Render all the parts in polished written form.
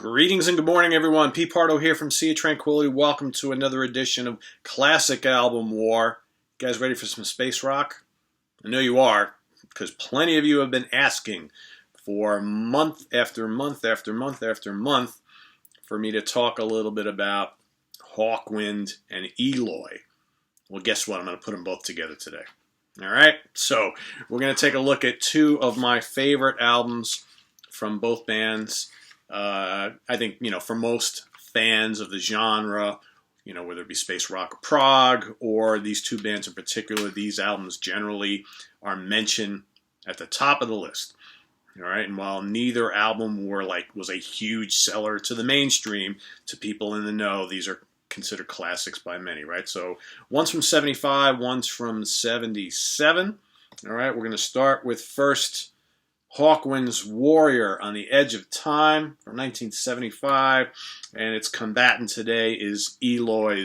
Greetings and good morning, everyone. Pete Pardo here from Sea of Tranquility. Welcome to another edition of Classic Album War. You guys ready for some space rock? I know you are, because plenty of you have been asking for month after month after month after month for me to talk a little bit about Hawkwind and Eloy. Well, guess what? I'm going to put them both together today. All right? So we're going to take a look at two of my favorite albums from both bands. I think, for most fans of the genre, whether it be space rock or prog, or these two bands in particular, these albums generally are mentioned at the top of the list. All right, and while neither album was a huge seller to the mainstream, to people in the know, these are considered classics by many, right? So one's from 75, one's from 77. All right, we're going to start with first Hawkwind Warrior, On the Edge of Time from 1975, and its combatant today is Eloy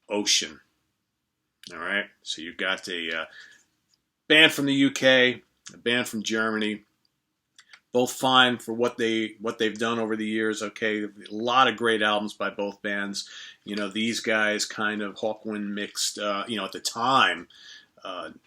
Ocean. All right, so you've got a band from the UK, a band from Germany, both fine for what they've done over the years. Okay, a lot of great albums by both bands. These guys kind of Hawkwind mixed. At the time,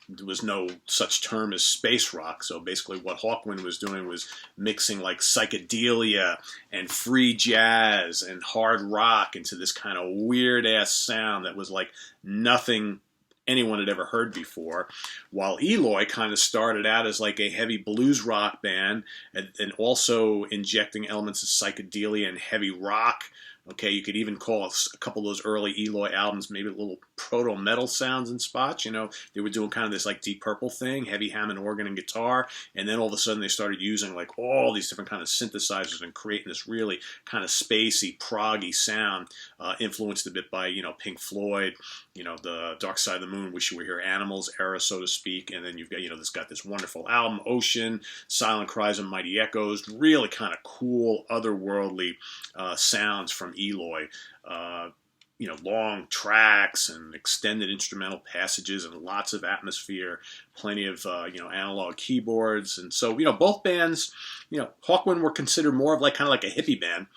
there was no such term as space rock. So basically what Hawkwind was doing was mixing like psychedelia and free jazz and hard rock into this kind of weird-ass sound that was like nothing anyone had ever heard before, while Eloy kind of started out as like a heavy blues rock band and also injecting elements of psychedelia and heavy rock. Okay, you could even call a couple of those early Eloy albums maybe little proto-metal sounds and spots. They were doing kind of this like Deep Purple thing, heavy Hammond organ and guitar, and then all of a sudden they started using like all these different kind of synthesizers and creating this really kind of spacey, proggy sound, influenced a bit by, Pink Floyd, the Dark Side of the Moon, Wish You Were Here Animals era, so to speak, and then you've got, this wonderful album, Ocean, Silent Cries and Mighty Echoes, really kind of cool, otherworldly sounds from Eloy. Long tracks and extended instrumental passages and lots of atmosphere, plenty of, analog keyboards. And so, both bands, Hawkwind were considered more of kind of like a hippie band,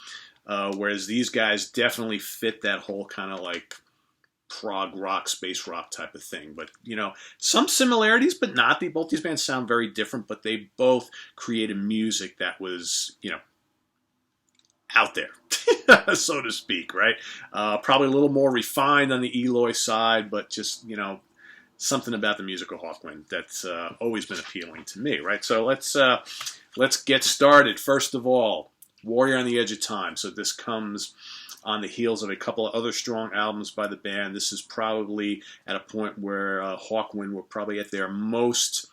whereas these guys definitely fit that whole kind of like prog rock, space rock type of thing. But, some similarities, but not. Both these bands sound very different, but they both created music that was, out there, so to speak, right? Probably a little more refined on the Eloy side, but just, something about the music of Hawkwind that's always been appealing to me, right? So let's get started. First of all, Warrior on the Edge of Time. So this comes on the heels of a couple of other strong albums by the band. This is probably at a point where Hawkwind were probably at their most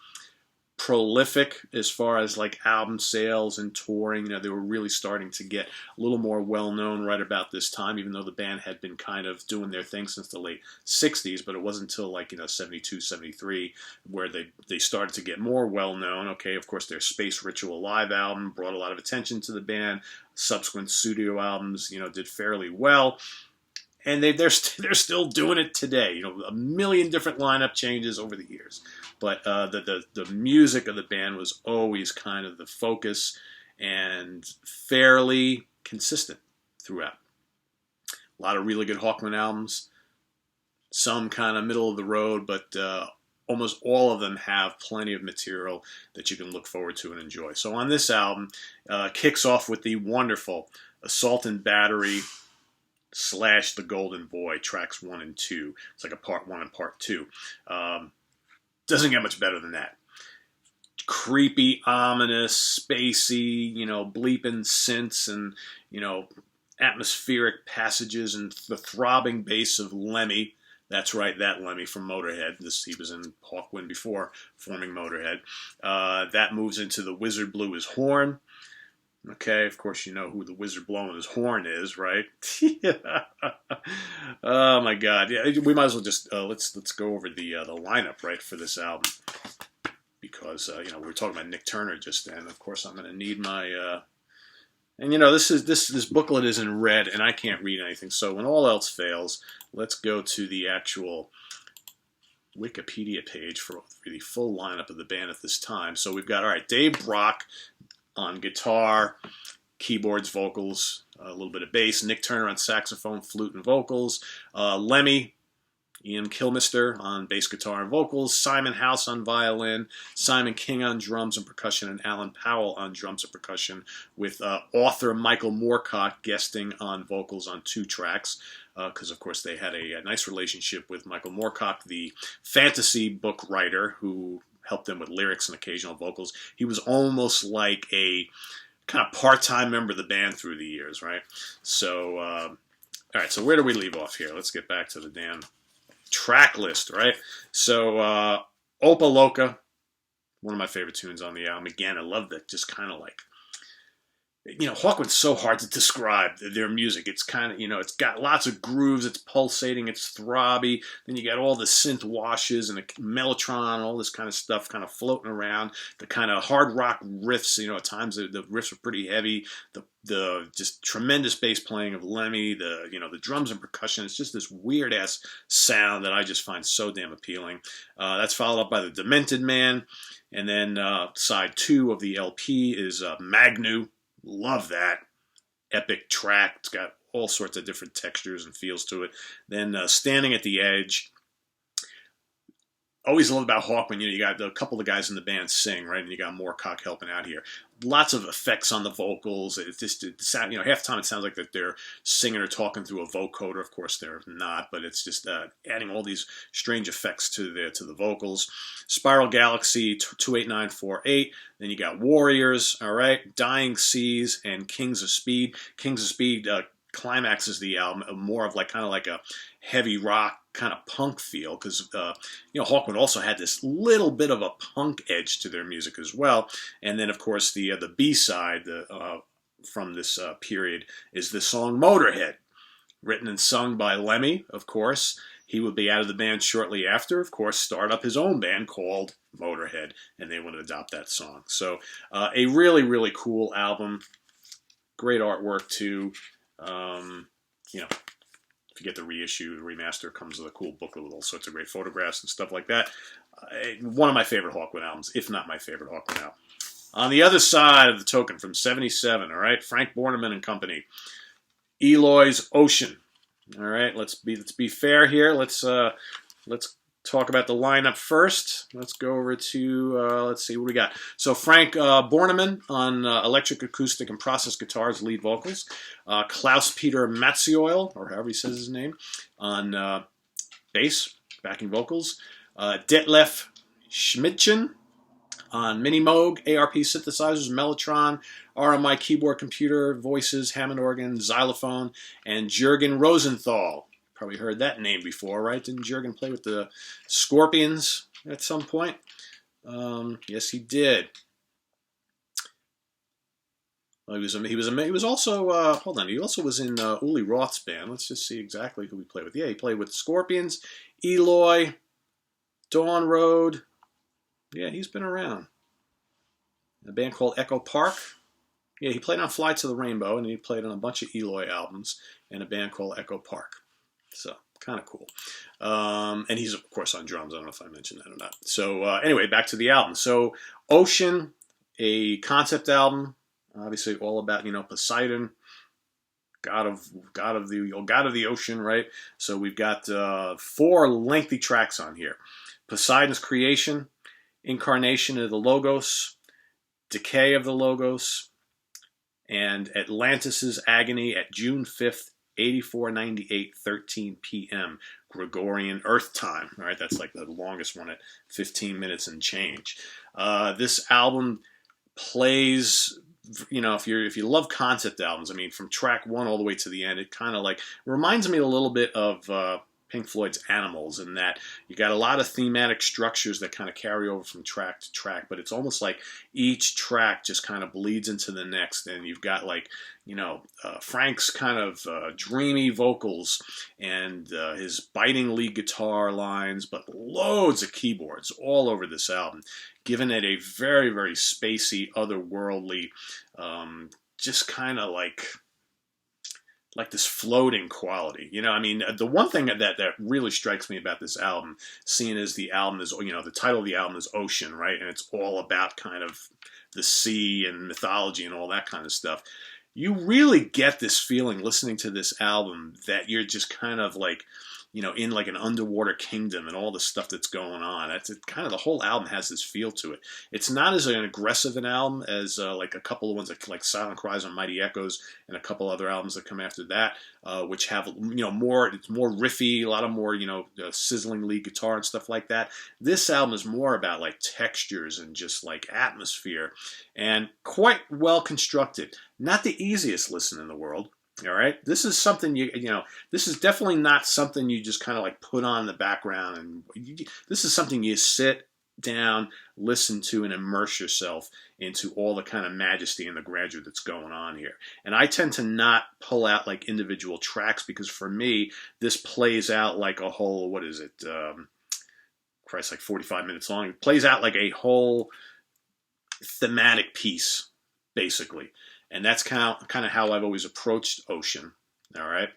prolific as far as like album sales and touring. They were really starting to get a little more well-known right about this time, even though the band had been kind of doing their thing since the late 60s, but it wasn't until 72, 73 where they started to get more well-known. Okay, of course, their Space Ritual live album brought a lot of attention to the band. Subsequent studio albums, did fairly well. And they're still doing it today. A million different lineup changes over the years. But the music of the band was always kind of the focus and fairly consistent throughout. A lot of really good Hawkwind albums. Some kind of middle of the road, but almost all of them have plenty of material that you can look forward to and enjoy. So on this album, kicks off with the wonderful Assault and Battery / The Golden Boy, tracks 1 and 2. It's like a part 1 and part 2. Doesn't get much better than that. Creepy, ominous, spacey, bleeping synths and, atmospheric passages and the throbbing bass of Lemmy. That's right, that Lemmy from Motorhead. He was in Hawkwind before forming Motorhead. That moves into the wizard blew his horn. Okay, of course you know who the wizard blowing his horn is, right? Oh my God! Yeah, we might as well just let's go over the lineup right for this album, because we were talking about Nick Turner just then. Of course, I'm going to need my and this booklet is in red and I can't read anything. So when all else fails, let's go to the actual Wikipedia page for the full lineup of the band at this time. So we've got, all right, Dave Brock on guitar, keyboards, vocals, a little bit of bass. Nick Turner on saxophone, flute, and vocals. Lemmy, Ian Kilmister on bass guitar and vocals, Simon House on violin, Simon King on drums and percussion, and Alan Powell on drums and percussion, with author Michael Moorcock guesting on vocals on 2 tracks, because of course they had a nice relationship with Michael Moorcock, the fantasy book writer who helped them with lyrics and occasional vocals. He was almost like a kind of part-time member of the band through the years, right? So, all right, so where do we leave off here? Let's get back to the damn track list, right? So, Opa Loca, one of my favorite tunes on the album. Again, I love that, just kind of like, you know, Hawkwind's so hard to describe their music. It's kind of, you know, it's got lots of grooves, it's pulsating, it's throbby. Then you got all the synth washes and the mellotron, all this kind of stuff kind of floating around. The kind of hard rock riffs, you know, at times the riffs are pretty heavy. The just tremendous bass playing of Lemmy, the drums and percussion. It's just this weird ass sound that I just find so damn appealing. That's followed up by the Demented Man, and then side 2 of the LP is Magnu. Love that epic track. It's got all sorts of different textures and feels to it. Then Standing at the Edge. Always love about Hawkwind, you know, you got a couple of guys in the band sing, right? And you got Moorcock helping out here. Lots of effects on the vocals. It sound, you know, half the time it sounds like that they're singing or talking through a vocoder. Of course, they're not, but it's just adding all these strange effects to the vocals. Spiral Galaxy 28948. Then you got Warriors, all right, Dying Seas, and Kings of Speed. Kings of Speed climaxes the album more of like kind of like a heavy rock kind of punk feel, because you know, Hawkwind also had this little bit of a punk edge to their music as well. And then of course the B-side from this period is the song Motorhead, written and sung by Lemmy. Of course, he would be out of the band shortly after, of course, start up his own band called Motorhead, and they would adopt that song. So a really, really cool album. Great artwork too. You know, if you get the reissue, the remaster, comes with a cool booklet with all sorts of great photographs and stuff like that. One of my favorite Hawkwind albums, if not my favorite Hawkwind album. On the other side of the token, from '77, all right, Frank Borneman and Company, Eloy's Ocean. All right, let's be fair here. Let's talk about the lineup first. Let's go over to, let's see what we got. So Frank Borneman on electric, acoustic, and process guitars, lead vocals. Klaus-Peter Matzioil, or however he says his name, on bass, backing vocals. Detlef Schmidtchen on Mini Moog, ARP synthesizers, Mellotron, RMI keyboard, computer, voices, Hammond organ, xylophone, and Jürgen Rosenthal. Probably heard that name before, right? Didn't Jürgen play with the Scorpions at some point? Yes, he did. Well, he was also hold on. He also was in Uli Roth's band. Let's just see exactly who he played with. Yeah, he played with Scorpions, Eloy, Dawn Road. Yeah, he's been around. A band called Echo Park. Yeah, he played on Fly to the Rainbow, and he played on a bunch of Eloy albums in a band called Echo Park. So, kind of cool. And he's, of course, on drums. I don't know if I mentioned that or not. So, anyway, back to the album. So, Ocean, a concept album, obviously all about, you know, Poseidon, god of the ocean, right? So, we've got 4 lengthy tracks on here. Poseidon's Creation, Incarnation of the Logos, Decay of the Logos, and Atlantis' Agony at June 5th, 8498, 13 p.m. Gregorian Earth Time. All right, that's like the longest one at 15 minutes and change. This album plays, you know, if you love concept albums, I mean, from track 1 all the way to the end, it kind of like reminds me a little bit of Pink Floyd's Animals, in that you got a lot of thematic structures that kind of carry over from track to track, but it's almost like each track just kind of bleeds into the next, and you've got, like, you know, Frank's kind of dreamy vocals and his biting lead guitar lines, but loads of keyboards all over this album, giving it a very, very spacey, otherworldly, just kind of like this floating quality. You know, I mean, the one thing that really strikes me about this album, seeing as the album is, you know, the title of the album is Ocean, right? And it's all about kind of the sea and mythology and all that kind of stuff. you really get this feeling listening to this album that you're just kind of like, in like an underwater kingdom and all the stuff that's going on. That's kind of the whole album has this feel to it. It's not as an aggressive an album as like a couple of ones like Silent Cries and Mighty Echoes and a couple other albums that come after that, which have more. It's more riffy, a lot of more sizzling lead guitar and stuff like that. This album is more about like textures and just like atmosphere, and quite well constructed. Not the easiest listen in the world. All right, this is something this is definitely not something you just kind of like put on in the background, and this is something you sit down, listen to, and immerse yourself into all the kind of majesty and the grandeur that's going on here. And I tend to not pull out like individual tracks, because for me, this plays out like a whole, what is it? Christ, like 45 minutes long. It plays out like a whole thematic piece, basically. And that's kind of how I've always approached Ocean. All right,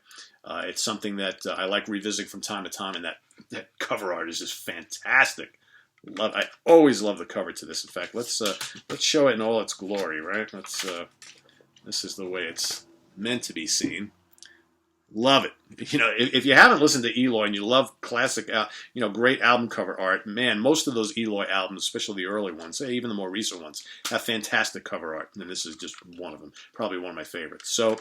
it's something that I like revisiting from time to time, and that cover art is just fantastic. I always love the cover to this. In fact, let's show it in all its glory. Right? This is the way it's meant to be seen. Love it. If you haven't listened to Eloy and you love classic, great album cover art, man, most of those Eloy albums, especially the early ones, even the more recent ones, have fantastic cover art. And this is just one of them, probably one of my favorites. So,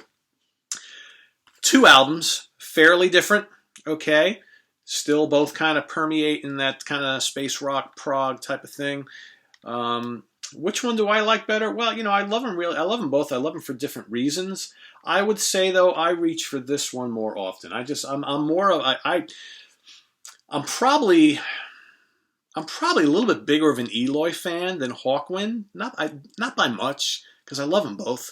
2 albums, fairly different, okay? Still both kind of permeate in that kind of space rock prog type of thing. Which one do I like better? Well, I love them really. I love them both. I love them for different reasons. I would say though, I reach for this one more often. I'm probably a little bit bigger of an Eloy fan than Hawkwind. Not by much, because I love them both.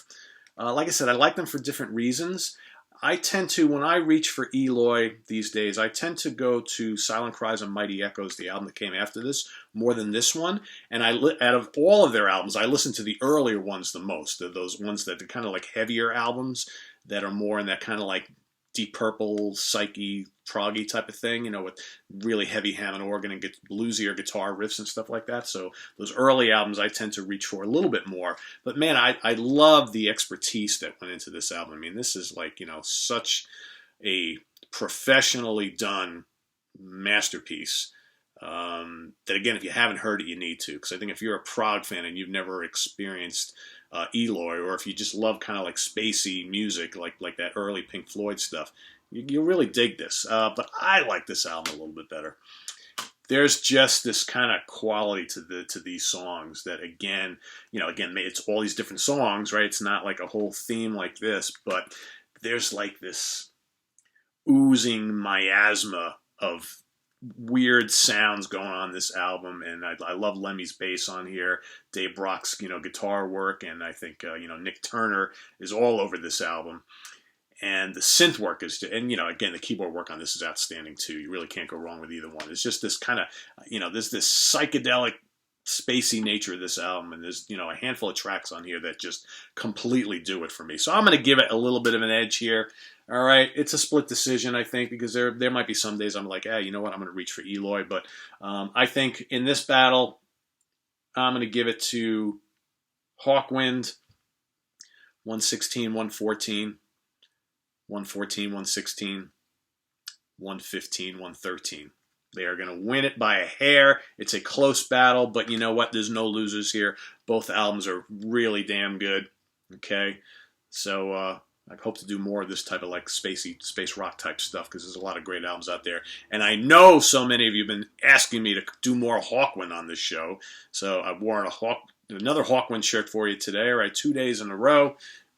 Like I said, I like them for different reasons. I tend to, when I reach for Eloy these days, I tend to go to Silent Cries and Mighty Echoes, the album that came after this, more than this one. And out of all of their albums, I listen to the earlier ones the most. Those ones that are kind of like heavier albums that are more in that kind of like Deep Purple, psyche, proggy type of thing, with really heavy Hammond organ and bluesier guitar riffs and stuff like that. So those early albums I tend to reach for a little bit more. But man, I love the expertise that went into this album. I mean, this is like, such a professionally done masterpiece. That again, if you haven't heard it, you need to. Because I think if you're a prog fan and you've never experienced Eloy, or if you just love kind of like spacey music, like that early Pink Floyd stuff, you'll really dig this. But I like this album a little bit better. There's just this kind of quality to these songs that again, it's all these different songs, right? It's not like a whole theme like this, but there's like this oozing miasma of weird sounds going on this album, and I love Lemmy's bass on here, Dave Brock's guitar work, and I think Nick Turner is all over this album, and the synth work is, and again, the keyboard work on this is outstanding too. You really can't go wrong with either one. It's just this kind of there's this psychedelic spacey nature of this album, and there's a handful of tracks on here that just completely do it for me. So I'm going to give it a little bit of an edge here. All right, it's a split decision, I think, because there might be some days I'm like, you know what, I'm going to reach for Eloy, but I think in this battle, I'm going to give it to Hawkwind, 116, 114, 114, 116, 115, 113. They are going to win it by a hair. It's a close battle, but you know what? There's no losers here. Both albums are really damn good. Okay, so I hope to do more of this type of like space rock type stuff, because there's a lot of great albums out there. And I know so many of you have been asking me to do more Hawkwind on this show. So I've worn another Hawkwind shirt for you today, right? 2 days in a row.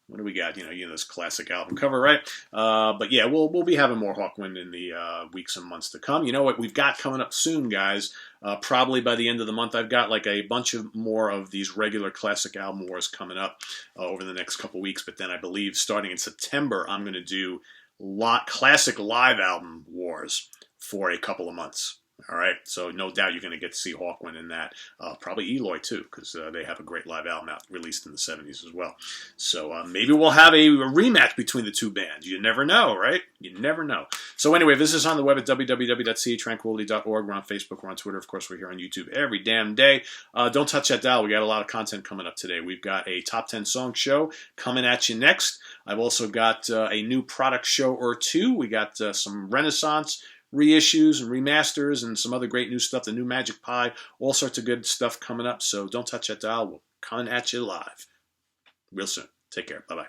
What do we got? This classic album cover, right? But yeah, we'll be having more Hawkwind in the weeks and months to come. You know what we've got coming up soon, guys? Probably by the end of the month, I've got like a bunch of more of these regular classic album wars coming up over the next couple weeks. But then I believe starting in September, I'm going to do classic live album wars for a couple of months. All right, so no doubt you're going to get to see Hawkwind in that. Probably Eloy too, because they have a great live album out released in the '70s as well. So maybe we'll have a rematch between the two bands. You never know, right? You never know. So anyway, visit us on the web at www.seatranquility.org. We're on Facebook. We're on Twitter. Of course, we're here on YouTube every damn day. Don't touch that dial. We got a lot of content coming up today. We've got a top 10 song show coming at you next. I've also got a new product show or two. We got some Renaissance reissues and remasters and some other great new stuff, the new Magic Pi, all sorts of good stuff coming up. So don't touch that dial. We're coming at you live real soon. Take care. Bye-bye.